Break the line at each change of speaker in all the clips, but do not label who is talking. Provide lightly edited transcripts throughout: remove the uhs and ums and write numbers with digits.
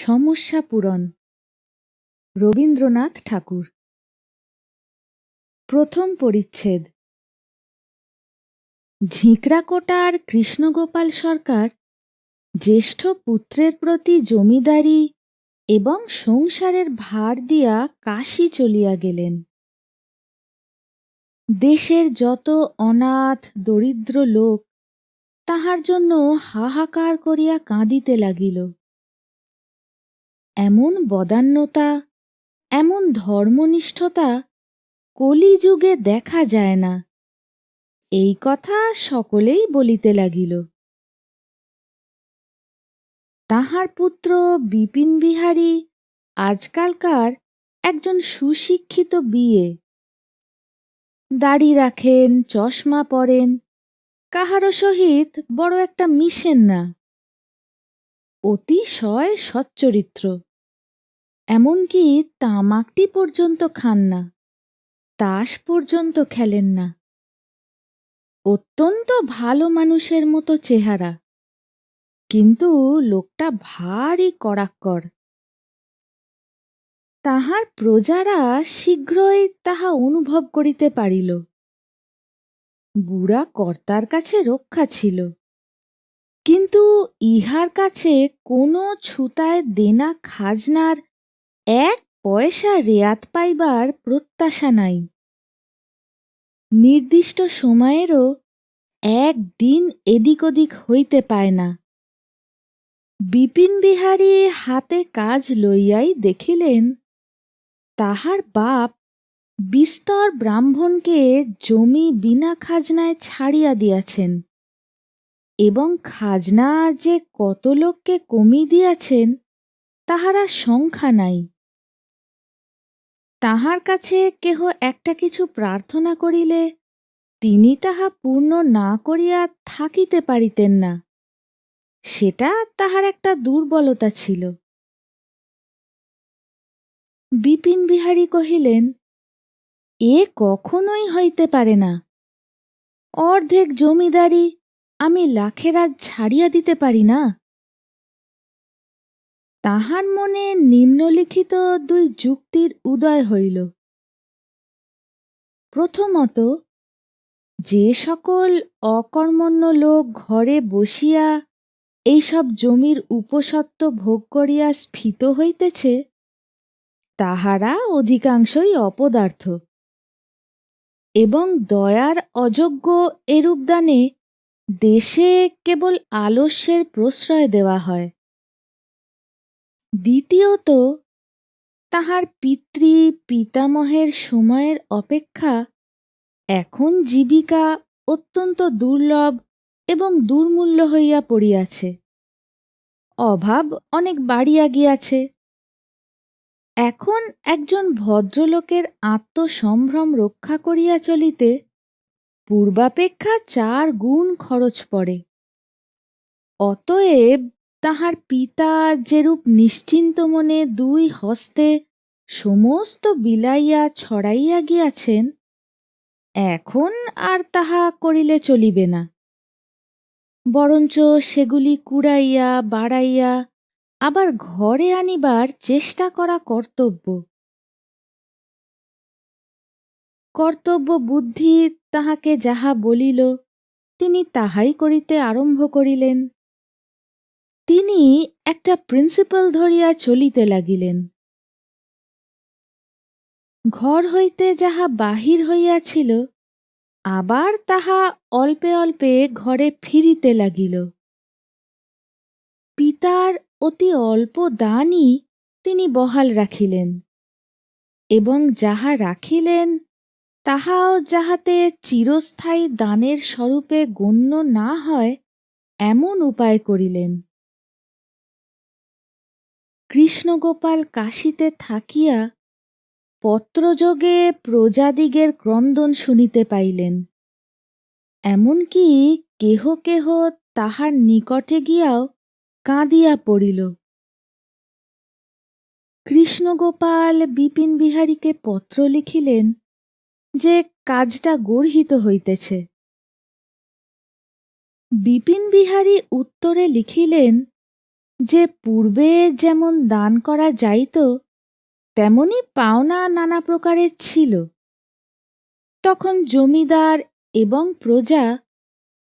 সমস্যা পূরণ। রবীন্দ্রনাথ ঠাকুর। প্রথম পরিচ্ছেদ। ঝিঁকড়াকোটার কৃষ্ণগোপাল সরকার জ্যেষ্ঠ পুত্রের প্রতি জমিদারি এবং সংসারের ভার দিয়া কাশী চলিয়া গেলেন। দেশের যত অনাথ দরিদ্র লোক তাহার জন্য হাহাকার করিয়া কাঁদিতে লাগিল। এমন বদান্যতা, এমন ধর্মনিষ্ঠতা কলিযুগে দেখা যায় না, এই কথা সকলেই বলিতে লাগিল। তাহার পুত্র বিপিনবিহারী আজকালকার একজন সুশিক্ষিত বিয়ে। দাড়ি রাখেন, চশমা পরেন, কাহারও সহিত বড় একটা মিশেন না, অতিশয় সচ্চরিত্র, এমনকি তামাকটি পর্যন্ত খান না, তাস পর্যন্ত খেলেন না। অত্যন্ত ভালো মানুষের মতো চেহারা, কিন্তু লোকটা ভারী কড়াক্কর। তাহার প্রজারা শীঘ্রই তাহা অনুভব করিতে পারিল। বুড়া কর্তার কাছে রক্ষা ছিল, কিন্তু ইহার কাছে কোনো ছুতায় দেনা খাজনার 1 পয়সা রেয়াত পাইবার প্রত্যাশা নাই। নির্দিষ্ট সময়েরও 1 দিন এদিক ওদিক হইতে পায় না। বিপিনবিহারী হাতে কাজ লইয়াই দেখিলেন তাহার বাপ বিস্তর ব্রাহ্মণকে জমি বিনা খাজনায় ছাড়িয়া দিয়াছেন, এবং খাজনা যে কত লোককে কমি দিয়াছেন তাহার আর সংখ্যা নাই। তাহার কাছে কেহ একটা কিছু প্রার্থনা করিলে তিনি তাহা পূর্ণ না করিয়া থাকিতে পারিতেন না, সেটা তাহার একটা দুর্বলতা ছিল। বিপিনবিহারী কহিলেন, এ কখনোই হইতে পারে না। অর্ধেক জমিদারি আমি লাখেরাজ ছাড়িয়া দিতে পারি না। তাহার মনে নিম্নলিখিত 2 যুক্তির উদয় হইল। প্রথমত, যে সকল অকর্মণ্য লোক ঘরে বসিয়া এইসব জমির উপসত্ত্ব ভোগ করিয়া স্ফীত হইতেছে, তাহারা অধিকাংশই অপদার্থ, এবং দয়ার অযোগ্য এরূপ দানে দেশে কেবল আলস্যের প্রশ্রয় দেওয়া হয়। দ্বিতীয়ত, তাহার পিতৃ পিতামহের সময়ের অপেক্ষা এখন জীবিকা অত্যন্ত দুর্লভ এবং দুর্মূল্য হইয়া পড়িয়াছে। অভাব অনেক বাড়িয়া গিয়াছে। এখন একজন ভদ্রলোকের আত্মসম্ভ্রম রক্ষা করিয়া চলিতে পূর্বাপেক্ষা 4 গুণ খরচ পড়ে। অতএব তাহার পিতা যেরূপ নিশ্চিন্ত মনে 2 হস্তে সমস্ত বিলাইয়া ছড়াইয়া গিয়াছেন, এখন আর তাহা করিলে চলিবে না, বরঞ্চ সেগুলি কুড়াইয়া বাড়াইয়া আবার ঘরে আনিবার চেষ্টা করা কর্তব্য। কর্তব্য বুদ্ধি তাহাকে যাহা বলিল তিনি তাহাই করিতে আরম্ভ করিলেন। তিনি একটা প্রিন্সিপাল ধরিয়া চলিতে লাগিলেন। ঘর হইতে যাহা বাহির হইয়াছিল আবার তাহা অল্পে অল্পে ঘরে ফিরিতে লাগিল। পিতার অতি অল্প দানই তিনি বহাল রাখিলেন, এবং যাহা রাখিলেন তাহাও যাহাতে চিরস্থায়ী দানের স্বরূপে গণ্য না হয় এমন উপায় করিলেন। কৃষ্ণগোপাল কাশীতে থাকিয়া পত্রযোগে প্রজাদিগের ক্রন্দন শুনিতে পাইলেন, এমনকি কেহ কেহ তাহার নিকটে গিয়াও কাঁদিয়া পড়িল। কৃষ্ণগোপাল বিপিনবিহারীকে পত্র লিখিলেন যে কাজটা গর্হিত হইতেছে। বিপিনবিহারী উত্তরে লিখিলেন যে পূর্বে যেমন দান করা যাইত তেমনি পাওনা নানা প্রকারের ছিল। তখন জমিদার এবং প্রজা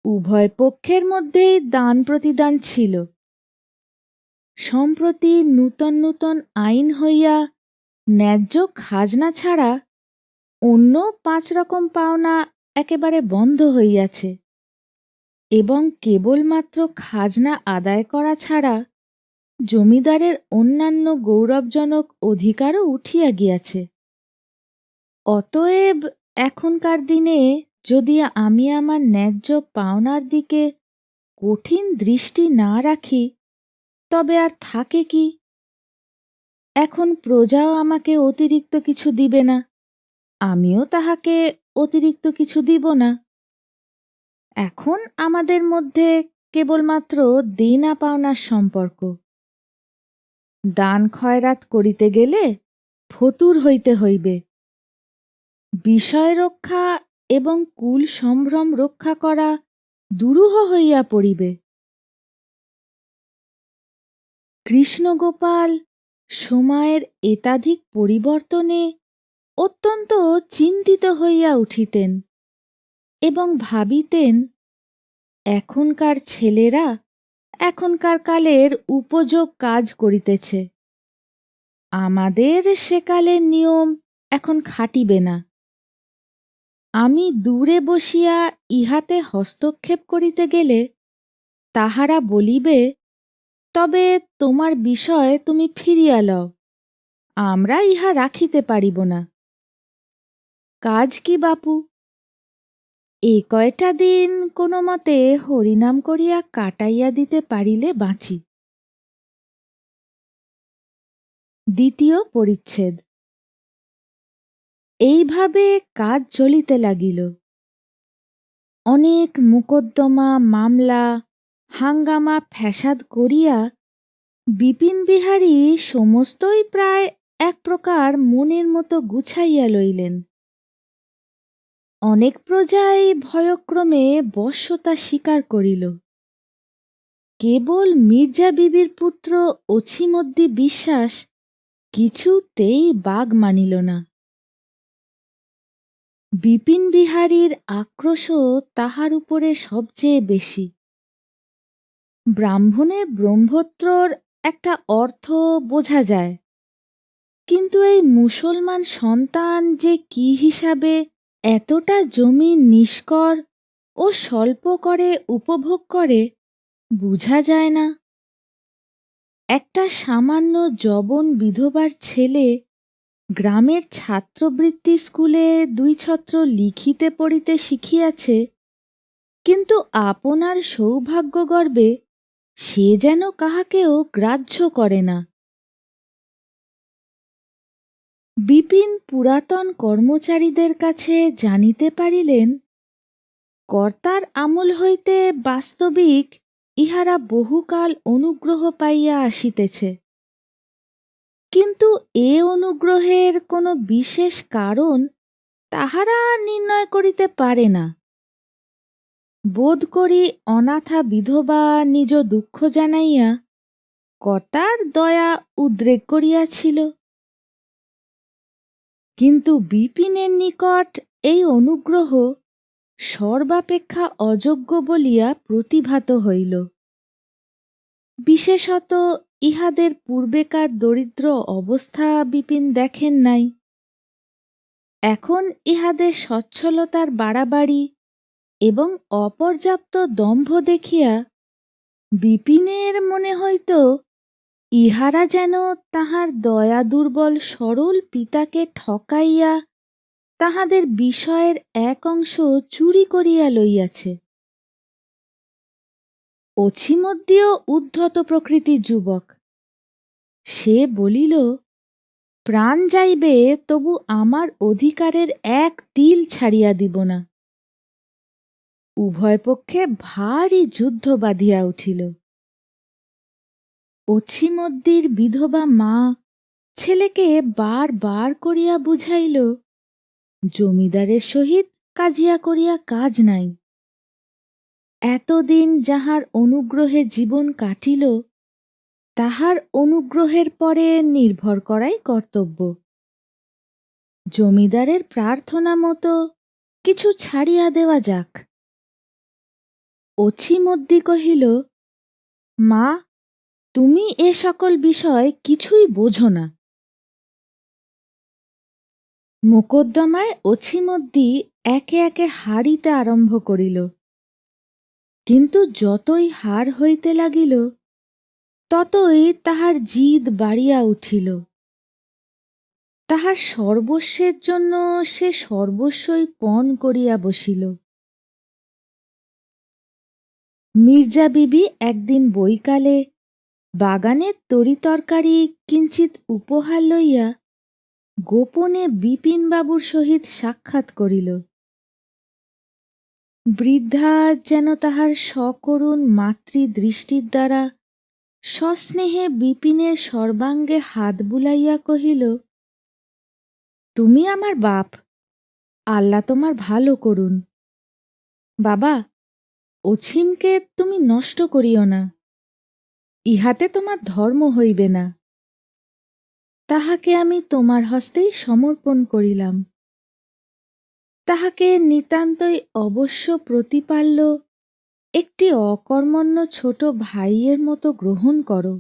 উভয় পক্ষের মধ্যেই দান প্রতিদান ছিল। সম্প্রতি নূতন নূতন আইন হইয়া ন্যায্য খাজনা ছাড়া অন্য 5 রকম পাওনা একেবারে বন্ধ হইয়াছে, এবং কেবলমাত্র খাজনা আদায় করা ছাড়া জমিদারের অন্যান্য গৌরবজনক অধিকারও উঠিয়া গিয়াছে। অতএব এখনকার দিনে যদি আমি আমার ন্যায্য পাওনার দিকে কঠিন দৃষ্টি না রাখি তবে আর থাকে কি? এখন প্রজাও আমাকে অতিরিক্ত কিছু দিবে না, আমিও তাহাকে অতিরিক্ত কিছু দিব না। এখন আমাদের মধ্যে কেবলমাত্র দেনা পাওনার সম্পর্ক। দান খয়রাত করিতে গেলে ফতুর হইতে হইবে। বিষয় রক্ষা এবং কুল সম্ভ্রম রক্ষা করা দুরূহ হইয়া পড়িবে। কৃষ্ণগোপাল সময়ের এতাধিক পরিবর্তনে অত্যন্ত চিন্তিত হইয়া উঠিতেন এবং ভাবিতেন, এখনকার ছেলেরা এখনকার কালের উপযোগ কাজ করিতেছে, আমাদের সেকালের নিয়ম এখন খাটিবে না। আমি দূরে বসিয়া ইহাতে হস্তক্ষেপ করিতে গেলে তাহারা বলিবে, তবে তোমার বিষয় তুমি ফিরিয়া লও, আমরা ইহা রাখিতে পারিব না। কাজ কি বাপু? এই কয়টা দিন কোনো মতে হরিনাম করিয়া কাটাইয়া দিতে পারিলে বাঁচি। দ্বিতীয় পরিচ্ছেদ। এইভাবে কাজ চলিতে লাগিল। অনেক মোকদ্দমা, মামলা, হাঙ্গামা ফ্যাসাদ করিয়া বিপিনবিহারী সমস্তই প্রায় এক প্রকার মনের মতো গুছাইয়া লইলেন। অনেক প্রজাই ভয়ক্রমে বশ্যতা স্বীকার করিল। কেবল মির্জা বিবির পুত্র অছিমদ্দি বিশ্বাস কিছুতেই বাগ মানিল না। বিপিনবিহারীর আক্রোশও তাহার উপরে সবচেয়ে বেশি। ব্রাহ্মণের ব্রহ্মত্রর একটা অর্থ বোঝা যায়, কিন্তু এই মুসলমান সন্তান যে কি হিসাবে এতটা জমি নিষ্কর ও স্বল্প করে উপভোগ করে বুঝা যায় না। একটা সামান্য যবন বিধবার ছেলে গ্রামের ছাত্রবৃত্তি স্কুলে 2 ছত্র লিখিতে পড়িতে শিখিয়াছে, কিন্তু আপনার সৌভাগ্যগর্বে সে যেন কাহাকেও গ্রাহ্য করে না। বিপিন পুরাতন কর্মচারীদের কাছে জানিতে পারিলেন, কর্তার আমল হইতে বাস্তবিক ইহারা বহুকাল অনুগ্রহ পাইয়া আসিতেছে, কিন্তু এ অনুগ্রহের কোনো বিশেষ কারণ তাহারা নির্ণয় করিতে পারে না। বোধ করি অনাথা বিধবা নিজ দুঃখ জানাইয়া কর্তার দয়া উদ্রেক করিয়াছিল, কিন্তু বিপিনের নিকট এই অনুগ্রহ সর্বাপেক্ষা অযোগ্য বলিয়া প্রতিভাত হইল। বিশেষত ইহাদের পূর্বেকার দরিদ্র অবস্থা বিপিন দেখেন নাই। এখন ইহাদের সচ্ছলতার বাড়াবাড়ি এবং অপর্যাপ্ত দম্ভ দেখিয়া বিপিনের মনে হইত ইহারা যেন তাহার দয়া দুর্বল সরল পিতাকে ঠকাইয়া তাহাদের বিষয়ের এক অংশ চুরি করিয়া লইয়াছে। অছিমদ্দিও উদ্ধত প্রকৃতির যুবক। সে বলিল, প্রাণ যাইবে তবু আমার অধিকারের এক তিল ছাড়িয়া দিব না। উভয় পক্ষে ভারী যুদ্ধ বাঁধিয়া উঠিল। অছিমদ্দির বিধবা মা ছেলেকে বার বার করিয়া বুঝাইল, জমিদারের সহিত কাজিয়া করিয়া কাজ নাই। এতদিন যাহার অনুগ্রহে জীবন কাটিল তাহার অনুগ্রহের পরে নির্ভর করাই কর্তব্য। জমিদারের প্রার্থনা মতো কিছু ছাড়িয়া দেওয়া যাক। অছিমদ্দি কহিল, মা, তুমি এ সকল বিষয় কিছুই বোঝো না। মোকদ্দমায় অছিমদ্দি একে একে হারিতে আরম্ভ করিল, কিন্তু যতই হার হইতে লাগিল ততই তাহার জিদ বাড়িয়া উঠিল। তাহার সর্বস্বের জন্য সে সর্বস্বই পণ করিয়া বসিল। মির্জা বিবি একদিন বৈকালে বাগানের তরিতরকারি কিঞ্চিৎ উপহার লইয়া গোপনে বিপিনবাবুর সহিত সাক্ষাৎ করিল। বৃদ্ধা যেন তাহার সকরুণ মাতৃদৃষ্টির দ্বারা সস্নেহে বিপিনের সর্বাঙ্গে হাত বুলাইয়া কহিল, তুমি আমার বাপ, আল্লাহ তোমার ভালো করুন। বাবা, অছিমকে তুমি নষ্ট করিও না, ইহাতে তোমার ধর্ম হইবে না। তাহাকে আমি তোমার হস্তেই সমর্পণ করিলাম। তাহাকে নিতান্তই অবশ্য প্রতিপাল্য একটি অকর্মণ্য ছোট ভাইয়ের মতো গ্রহণ করো।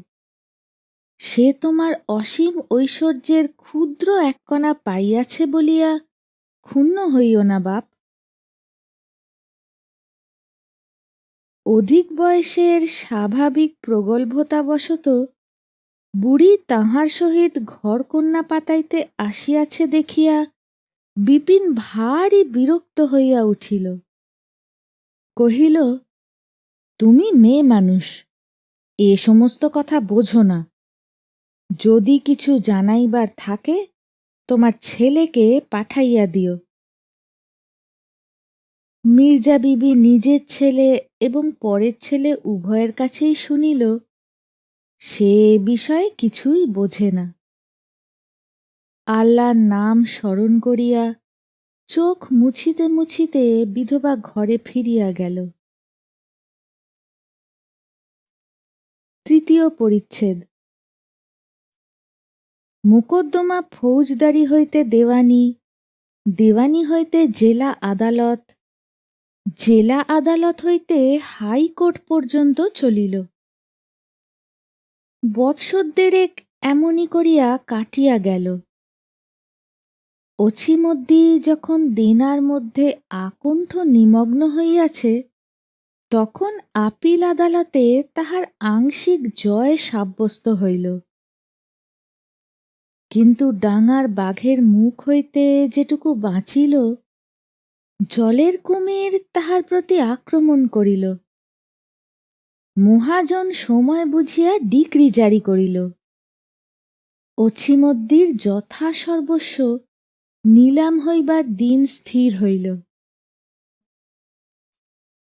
সে তোমার অসীম ঐশ্বর্যের ক্ষুদ্র এককণা পাইয়াছে বলিয়া ক্ষুণ্ণ হইও না বাপ। অধিক বয়সের স্বাভাবিক প্রগল্ভতাবশত বুড়ি তাহার সহিত ঘরকন্যা পাতাইতে আসিয়াছে দেখিয়া বিপিন ভারী বিরক্ত হইয়া উঠিল। কহিল, তুমি মেয়ে মানুষ, এ সমস্ত কথা বোঝো না। যদি কিছু জানাইবার থাকে তোমার ছেলেকে পাঠাইয়া দিও। মির্জা বিবি নিজের ছেলে এবং পরের ছেলে উভয়ের কাছেই শুনিল, সে বিষয়ে কিছুই বোঝে না। আল্লাহর নাম স্মরণ করিয়া চোখ মুছিতে মুছিতে বিধবা ঘরে ফিরিয়া গেল। তৃতীয় পরিচ্ছেদ। মোকদ্দমা ফৌজদারি হইতে দেওয়ানি, দেওয়ানি হইতে জেলা আদালত, জেলা আদালত হইতে হাইকোর্ট পর্যন্ত চলিল। বৎসর দেড়েক এমনি করিয়া কাটিয়া গেল। অছিমদ্দি যখন দেনার মধ্যে আকণ্ঠ নিমগ্ন হইয়াছে, তখন আপিল আদালতে তাহার আংশিক জয় সাব্যস্ত হইল। কিন্তু ডাঙার বাঘের মুখ হইতে যেটুকু বাঁচিল, জলের কুমির তাহার প্রতি আক্রমণ করিল। মহাজন সময় বুঝিয়া ডিক্রি জারি করিল। অছিমদ্দির যথাসর্বস্ব নিলাম হইবার দিন স্থির হইল।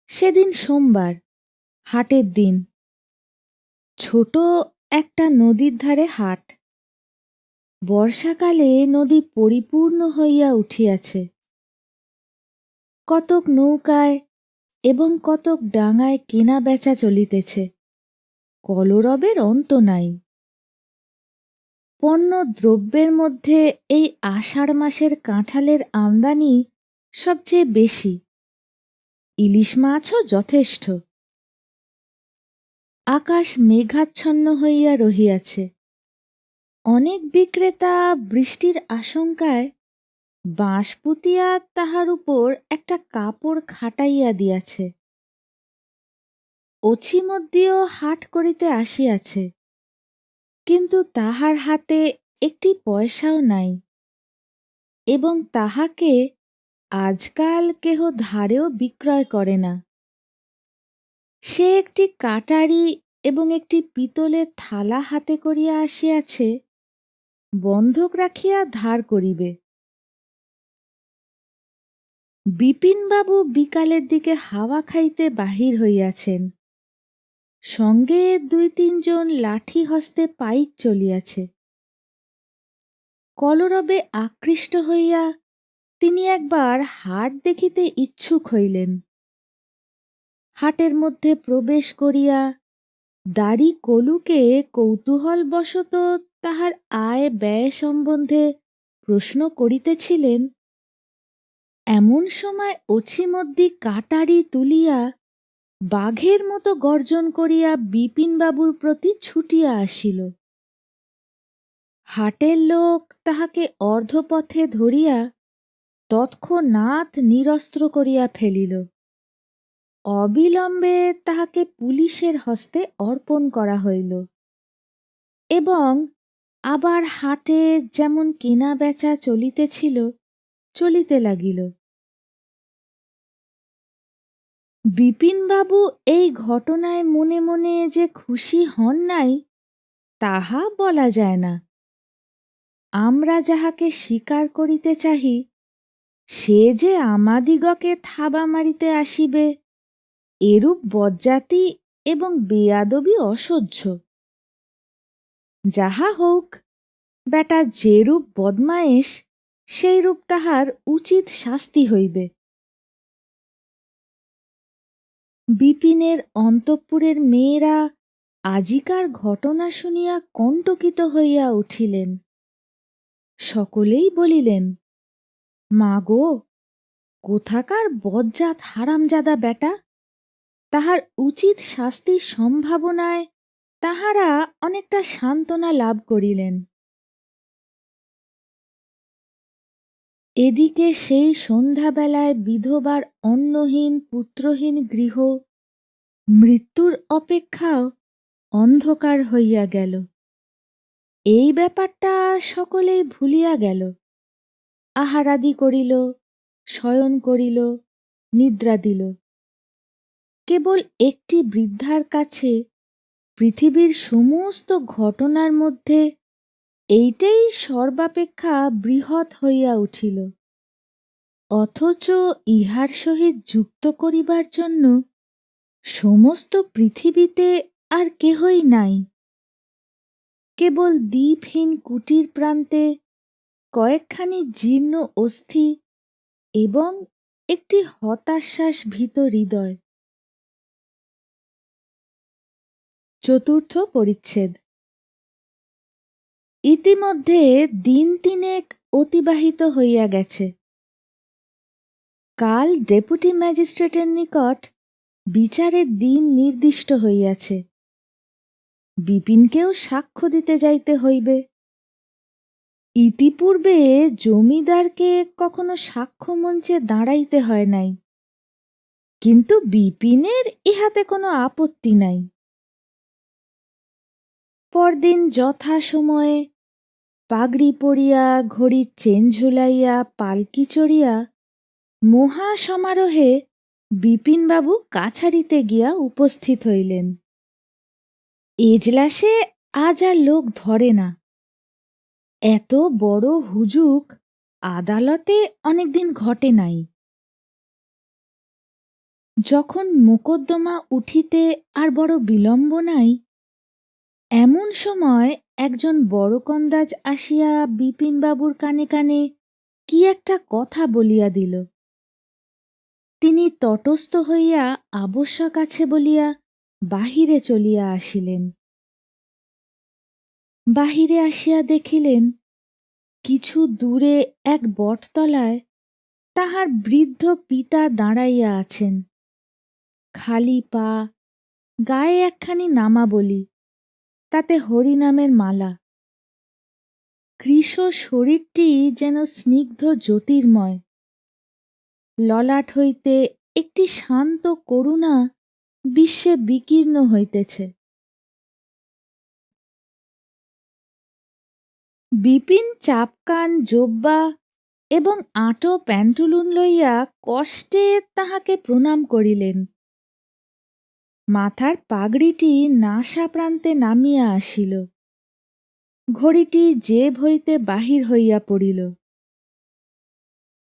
সেদিন সোমবার, হাটের দিন। ছোট একটা নদীর ধারে হাট। বর্ষাকালে নদী পরিপূর্ণ হইয়া উঠিয়াছে। কতক নৌকায় এবং কতক ডাঙায় কেনা বেচা চলিতেছে। কলরবের অন্ত নাই। পণ্য দ্রব্যের মধ্যে এই আষাঢ় মাসের কাঁঠালের আমদানি সবচেয়ে বেশি। ইলিশ মাছও যথেষ্ট। আকাশ মেঘাচ্ছন্ন হইয়া রহিয়াছে। অনেক বিক্রেতা বৃষ্টির আশঙ্কায় বাঁশ পুতিয়া তাহার উপর একটা কাপড় খাটাইয়া দিয়াছে। অছিমদ্দিও হাট করিতে আসিয়াছে, কিন্তু তাহার হাতে একটি পয়সাও নাই, এবং তাহাকে আজকাল কেহ ধারেও বিক্রয় করে না। সে একটি কাটারি এবং একটি পিতলের থালা হাতে করিয়া আসিয়াছে, বন্ধক রাখিয়া ধার করিবে। বিপিনবাবু বিকালের দিকে হাওয়া খাইতে বাহির হইয়াছেন। সঙ্গে ২-৩ জন লাঠি হস্তে পাইক চলিয়াছে। কলরবে আকৃষ্ট হইয়া তিনি একবার হাট দেখিতে ইচ্ছুক হইলেন। হাটের মধ্যে প্রবেশ করিয়া দাড়ি কলুকে কৌতূহলবশত তাহার আয় ব্যয় সম্বন্ধে প্রশ্ন করিতেছিলেন, এমন সময় অছিমধ্যে কাটারি তুলিয়া বাঘের মতো গর্জন করিয়া বিপিনবাবুর প্রতি ছুটিয়া আসিল। হাটের লোক তাহাকে অর্ধপথে ধরিয়া তৎক্ষণাৎ নিরস্ত্র করিয়া ফেলিল। অবিলম্বে তাহাকে পুলিশের হস্তে অর্পণ করা হইল এবং আবার হাটে যেমন কেনা বেচা চলিতেছিল চলিতে লাগিল। বিপিনবাবু এই ঘটনায় মনে মনে যে খুশি হন নাই তাহা বলা যায় না। আমরা যাহাকে স্বীকার করিতে চাহি সে যে আমাদিগকে থাবা মারিতে আসিবে, এরূপ বজ্জাতি এবং বেয়াদবি অসহ্য। যাহা হউক, বেটা যেরূপ বদমায়েশ সেইরূপ তাহার উচিত শাস্তি হইবে। বিপিনের অন্তঃপুরের মেয়েরা আজিকার ঘটনা শুনিয়া কণ্টকিত হইয়া উঠিলেন। সকলেই বলিলেন, মা গো, কোথাকার বজ্জাত হারামজাদা বেটা! তাহার উচিত শাস্তির সম্ভাবনায় তাহারা অনেকটা সান্ত্বনা লাভ করিলেন। এদিকে সেই সন্ধ্যাবেলায় বিধবার অন্নহীন পুত্রহীন গৃহ মৃত্যুর অপেক্ষাও অন্ধকার হইয়া গেল। এই ব্যাপারটা সকলেই ভুলিয়া গেল। আহারাদি করিল, শয়ন করিল, নিদ্রা দিল। কেবল একটি বৃদ্ধার কাছে পৃথিবীর সমস্ত ঘটনার মধ্যে এইটাই সর্বাপেক্ষা বৃহৎ হইয়া উঠিল। অথচ ইহার সহিত যুক্ত করিবার জন্য সমস্ত পৃথিবীতে আর কেহই নাই। কেবল দ্বীপহীন কুটির প্রান্তে কয়েকখানি জীর্ণ অস্থি এবং একটি হতাশ্বাস ভীত হৃদয়। চতুর্থ পরিচ্ছেদ। ইতিমধ্যে দিন তিনেক অতিবাহিত হইয়া গেছে। কাল ডেপুটি ম্যাজিস্ট্রেটের নিকট বিচারের দিন নির্দিষ্ট হইয়াছে। বিপিনকেও সাক্ষ্য দিতে যাইতে হইবে। ইতিপূর্বে জমিদারকে কখনো সাক্ষ্য মঞ্চে দাঁড়াইতে হয় নাই, কিন্তু বিপিনের ইহাতে কোনো আপত্তি নাই। পরদিন যথা সময়ে পাগড়ি পরিয়া ঘড়ির চেন ঝুলাইয়া পালকি চড়িয়া মহা সমারোহে বিপিনবাবু কাছারিতে গিয়া উপস্থিত হইলেন। এজলাসে আজ আর লোক ধরে না। এত বড় হুজুক আদালতে অনেকদিন ঘটে নাই। যখন মোকদ্দমা উঠিতে আর বড় বিলম্ব নাই, এমন সময় একজন বড়কন্দাজ আসিয়া বিপিনবাবুর কানে কানে কি একটা কথা বলিয়া দিল। তিনি তটস্থ হইয়া আবশ্যক আছে বলিয়া বাহিরে চলিয়া আসিলেন। বাহিরে আসিয়া দেখিলেন কিছু দূরে এক বটতলায় তাহার বৃদ্ধ পিতা দাঁড়াইয়া আছেন। খালি পা, গায়ে একখানি নামাবলি, তাতে হরিনামের মালা। কৃশ শরীরটি যেন স্নিগ্ধ জ্যোতির্ময়। ললাট হইতে একটি শান্ত করুণা বিশ্বে বিকীর্ণ হইতেছে। বিপিন চাপকান জোব্বা এবং আঁটো প্যান্টুলুন লইয়া কষ্টে তাহাকে প্রণাম করিলেন। মাথার পাগড়িটি নাসা প্রান্তে নামিয়া আসিল। ঘড়িটি জেব হইতে বাহির হইয়া পড়িল।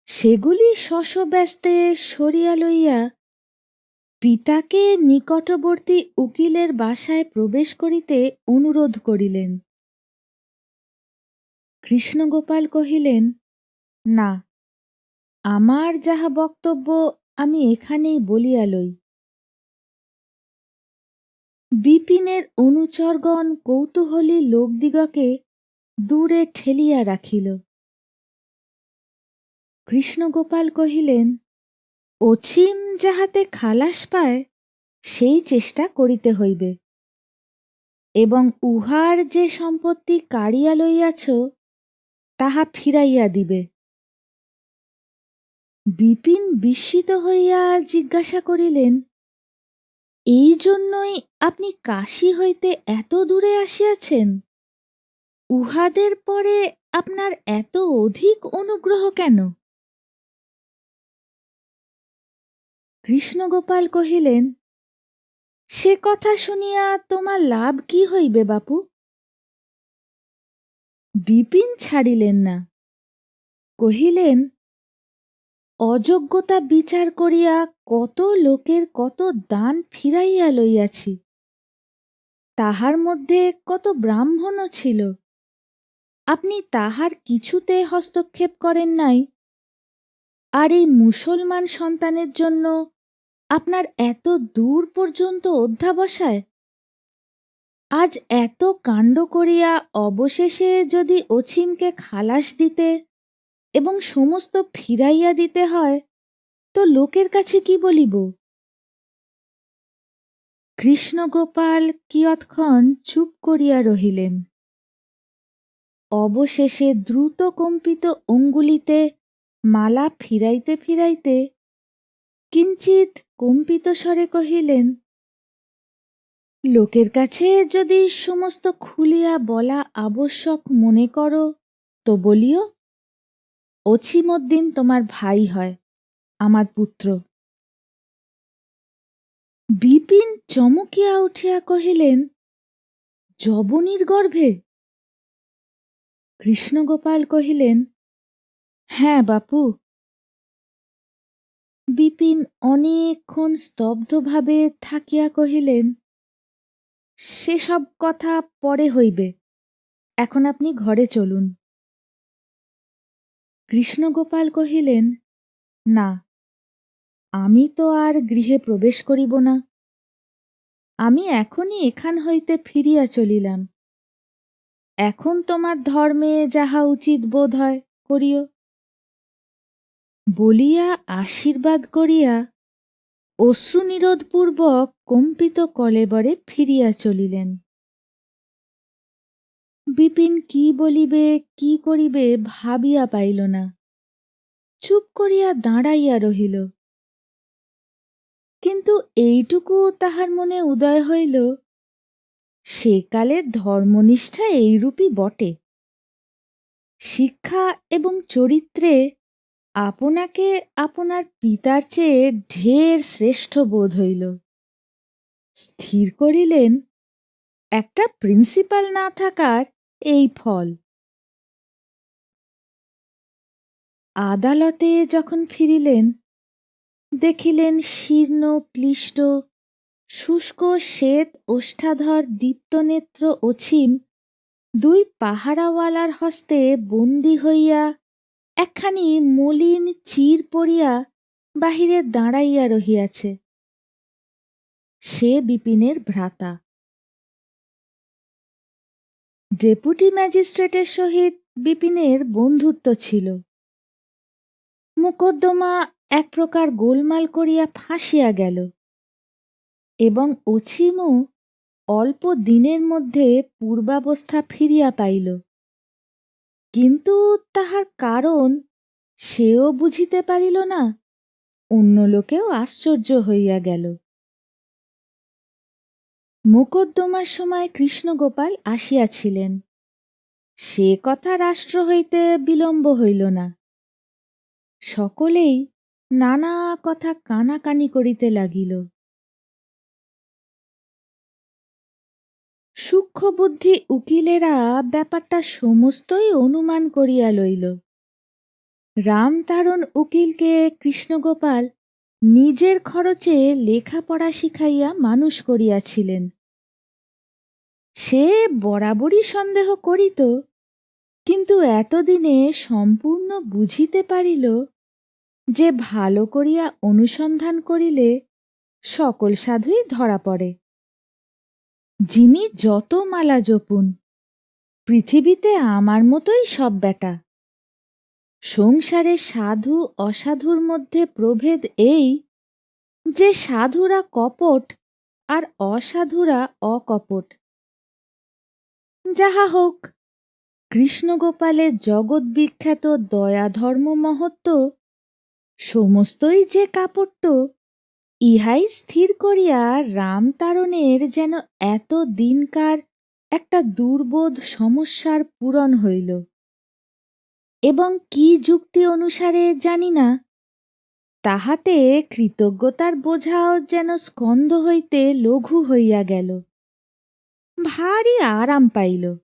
সেগুলি শশব্যস্তে সরিয়া লইয়া পিতাকে নিকটবর্তী উকিলের বাসায় প্রবেশ করিতে অনুরোধ করিলেন। কৃষ্ণগোপাল কহিলেন, না, আমার যাহা বক্তব্য আমি এখানেই বলিয়া লই। বিপিনের অনুচরগণ কৌতূহলী লোকদিগকে দূরে ঠেলিয়া রাখিল। কৃষ্ণগোপাল কহিলেন, অছিম যাহাতে খালাস পায় সেই চেষ্টা করিতে হইবে, এবং উহার যে সম্পত্তি কাড়িয়া লইয়াছ তাহা ফিরাইয়া দিবে। বিপিন বিস্মিত হইয়া জিজ্ঞাসা করিলেন, এই জন্যই আপনি কাশী হইতে এত দূরে আসিয়াছেন? উহাদের পরে আপনার এত অধিক অনুগ্রহ কেন? কৃষ্ণগোপাল কহিলেন, সে কথা শুনিয়া তোমার লাভ কি হইবে বাপু? বিপিন ছাড়িলেন না, কহিলেন, অযোগ্যতা বিচার করিয়া কত লোকের কত দান ফিরাইয়া লইয়াছি, তাহার মধ্যে কত ব্রাহ্মণও ছিল, আপনি তাহার কিছুতে হস্তক্ষেপ করেন নাই, আর এই মুসলমান সন্তানের জন্য আপনার এত দূর পর্যন্ত অধ্যাবসায়। আজ এত কাণ্ড করিয়া অবশেষে যদি অছিমকে খালাস দিতে এবং সমস্ত ফিরাইয়া দিতে হয়, তো লোকের কাছে কি বলিব? কৃষ্ণগোপাল কিয়ৎক্ষণ চুপ করিয়া রহিলেন। অবশেষে দ্রুত কম্পিত অঙ্গুলিতে মালা ফিরাইতে ফিরাইতে কিঞ্চিৎ কম্পিত স্বরে কহিলেন, লোকের কাছে যদি সমস্ত খুলিয়া বলা আবশ্যক মনে করো তো বলিও। অছিমউদ্দিন তোমার ভাই হয়, আমার পুত্র। বিপিন চমকিয়া উঠিয়া কহিলেন, যবনীর গর্ভে? কৃষ্ণগোপাল কহিলেন, হ্যাঁ বাপু। বিপিন অনেকক্ষণ স্তব্ধভাবে থাকিয়া কহিলেন, সেসব কথা পরে হইবে, এখন আপনি ঘরে চলুন। কৃষ্ণগোপাল কহিলেন, না, আমি তো আর গৃহে প্রবেশ করিব না, আমি এখনই এখান হইতে ফিরিয়া চলিলাম। এখন তোমার ধর্মে যাহা উচিত বোধ হয় করিও। বলিয়া আশীর্বাদ করিয়া অশ্রুনিরোধপূর্বক কম্পিত কলেবরে ফিরিয়া চলিলেন। বিপিন কি বলিবে কি করিবে ভাবিয়া পাইল না, চুপ করিয়া দাঁড়াইয়া রহিল। কিন্তু এইটুকু তাহার মনে উদয় হইল, সেকালে ধর্মনিষ্ঠা এইরূপই বটে। শিক্ষা এবং চরিত্রে আপনাকে আপনার পিতার চেয়ে ঢের শ্রেষ্ঠ বোধ হইল। স্থির করিলেন, একটা প্রিন্সিপাল না থাকার এই ফল। আদালতে যখন ফিরিলেন, দেখিলেন শীর্ণ ক্লিষ্ট শুষ্ক শ্বেত ওষ্ঠাধর দীপ্তনেত্র অছিম দুই পাহারাওয়ালার হস্তে বন্দী হইয়া একখানি মলিন চির পরিয়া বাহিরে দাঁড়াইয়া রহিয়াছে। সে বিপিনের ভ্রাতা। ডেপুটি ম্যাজিস্ট্রেটের সহিত বিপিনের বন্ধুত্ব ছিল। মোকদ্দমা এক প্রকার গোলমাল করিয়া ফাঁসিয়া গেল, এবং অছিমও অল্প দিনের মধ্যে পূর্বাবস্থা ফিরিয়া পাইল। কিন্তু তাহার কারণ সেও বুঝিতে পারিল না, অন্য লোকেও আশ্চর্য হইয়া গেল। মোকদ্দমার সময় কৃষ্ণগোপাল আসিয়াছিলেন, সে কথা রাষ্ট্র হইতে বিলম্ব হইল না। সকলেই নানা কথা কানাকানি করিতে লাগিল। সূক্ষ্মবুদ্ধি উকিলেরা ব্যাপারটা সমস্তই অনুমান করিয়া লইল। রামতারণ উকিলকে কৃষ্ণগোপাল নিজের খরচে লেখাপড়া শিখাইয়া মানুষ করিয়াছিলেন। সে বরাবরই সন্দেহ করিত, কিন্তু এতদিনে সম্পূর্ণ বুঝিতে পারিল যে ভালো করিয়া অনুসন্ধান করিলে সকল সাধুই ধরা পড়ে। যিনি যত মালা জপুন, পৃথিবীতে আমার মতোই সব বেটা। সংসারে সাধু অসাধুর মধ্যে প্রভেদ এই যে সাধুরা কপট আর অসাধুরা অকপট। যাহা হোক, কৃষ্ণগোপালের জগৎ বিখ্যাত দয়া ধর্ম মহত্ব সমস্তই যে কাপট্য, ইহাই স্থির করিয়া রামতারণের যেন এত দিনকার একটা দুর্বোধ সমস্যার পূরণ হইল। এবং কি যুক্তি অনুসারে জানি না, তাহাতে কৃতজ্ঞতার বোঝাও যেন স্কন্ধ হইতে লঘু হইয়া গেল। ভারী আরাম পাইল।